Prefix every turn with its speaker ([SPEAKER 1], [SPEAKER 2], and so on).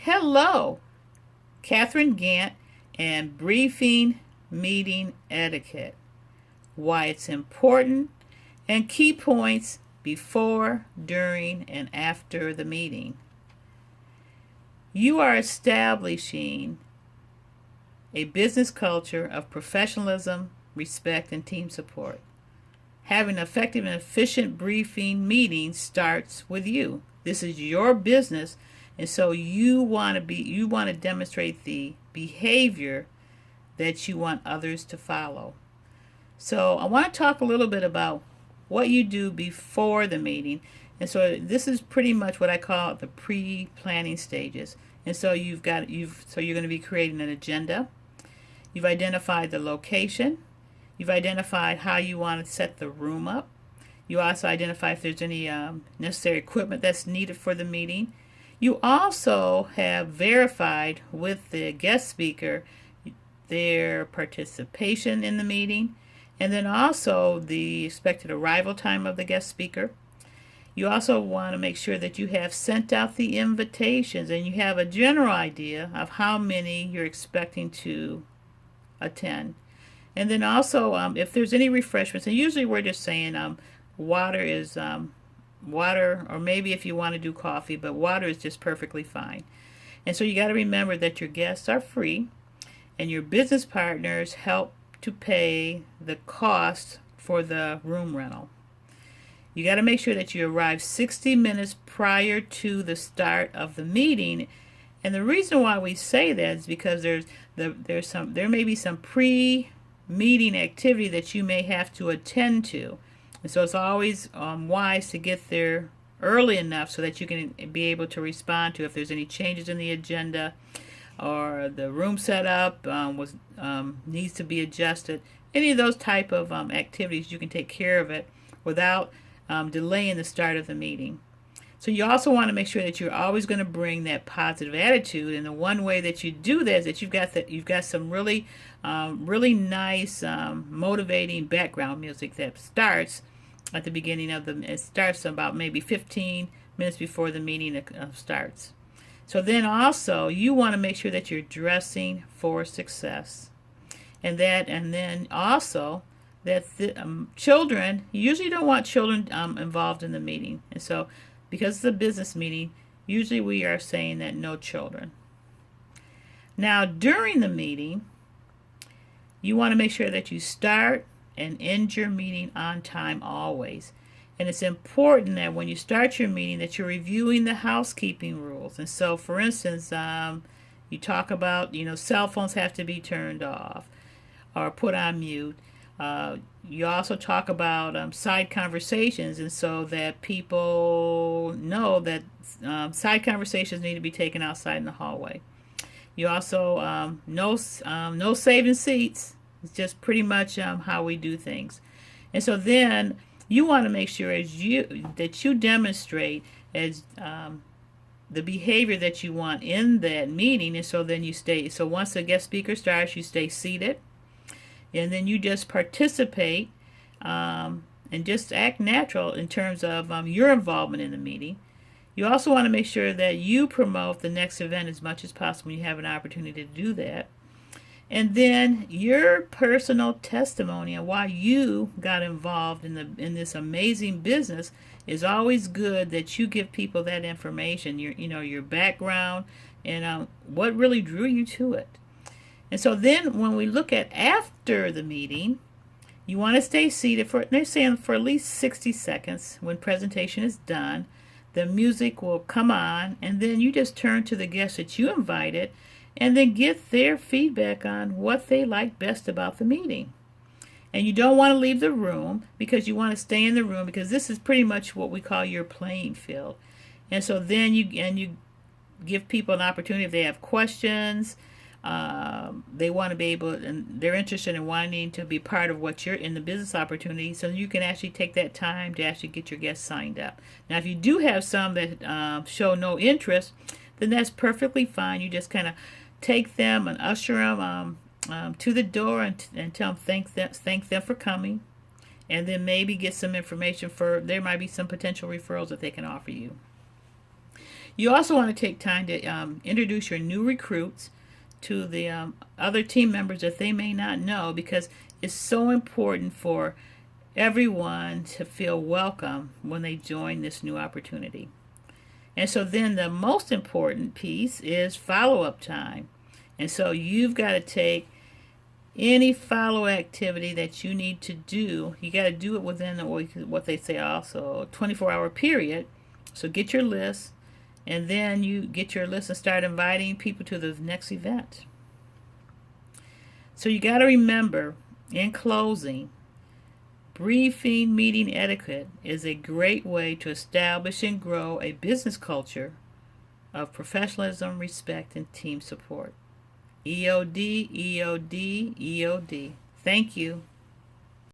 [SPEAKER 1] Hello, Catherine Gant and Briefing Meeting Etiquette. Why it's important and key points before, during, and after the meeting. You are establishing a business culture of professionalism, respect, and team support. Having an effective and efficient briefing meeting starts with you. This is your business, and so you want to demonstrate the behavior that you want others to follow. So I want to talk a little bit about what you do before the meeting. And so this is pretty much what I call the pre-planning stages. And so you're going to be creating an agenda. You've identified the location. You've identified how you want to set the room up. You also identify if there's any necessary equipment that's needed for the meeting. You also have verified with the guest speaker their participation in the meeting, and then also the expected arrival time of the guest speaker. You also want to make sure that you have sent out the invitations and you have a general idea of how many you're expecting to attend. And then also, if there's any refreshments, and usually we're just saying water is water, or maybe if you want to do coffee, but water is just perfectly fine. And so you got to remember that your guests are free and your business partners help to pay the cost for the room rental. You got to make sure that you arrive 60 minutes prior to the start of the meeting. And the reason why we say that is because there may be some pre-meeting activity that you may have to attend to. And so it's always wise to get there early enough so that you can be able to respond to if there's any changes in the agenda or the room setup needs to be adjusted. Any of those type of activities, you can take care of it without delaying the start of the meeting. So you also want to make sure that you're always going to bring that positive attitude, and the one way that you do that is that you've got some really nice motivating background music that starts at the beginning of it starts about maybe 15 minutes before the meeting starts. So then also you want to make sure that you're dressing for success, and then also that the children, you usually don't want children involved in the meeting. And so because it's a business meeting, usually we are saying that no children. Now during the meeting, you want to make sure that you start and end your meeting on time always. And it's important that when you start your meeting that you're reviewing the housekeeping rules. And so for instance, you talk about, cell phones have to be turned off or put on mute. You also talk about side conversations, and so that people know that side conversations need to be taken outside in the hallway. You also no saving seats. It's just pretty much how we do things. And so then you want to make sure that you demonstrate as the behavior that you want in that meeting, and so then you stay. So once the guest speaker starts, you stay seated. And then you just participate and just act natural in terms of your involvement in the meeting. You also want to make sure that you promote the next event as much as possible when you have an opportunity to do that. And then your personal testimony on why you got involved in this amazing business is always good, that you give people that information, your background and what really drew you to it. And so then when we look at after the meeting, you want to stay seated they're saying for at least 60 seconds. When presentation is done, the music will come on, and then you just turn to the guests that you invited and then get their feedback on what they like best about the meeting. And you don't want to leave the room, because you want to stay in the room, because this is pretty much what we call your playing field. And so then you give people an opportunity if they have questions. They want to be able, and they're interested in wanting to be part of what you're in the business opportunity, so you can actually take that time to actually get your guests signed up. Now if you do have some that show no interest, then that's perfectly fine. You just kind of take them and usher them to the door and tell them thank them for coming, and then maybe get some information there might be some potential referrals that they can offer you. You also want to take time to introduce your new recruits to the other team members that they may not know, because it's so important for everyone to feel welcome when they join this new opportunity. And so then the most important piece is follow-up time. And so you've got to take any follow activity that you need to do. You got to do it within what they say also a 24-hour period. So get your list, and then you get your list and start inviting people to the next event. So you got to remember, in closing, briefing meeting etiquette is a great way to establish and grow a business culture of professionalism, respect, and team support. EOD, EOD, EOD. Thank you.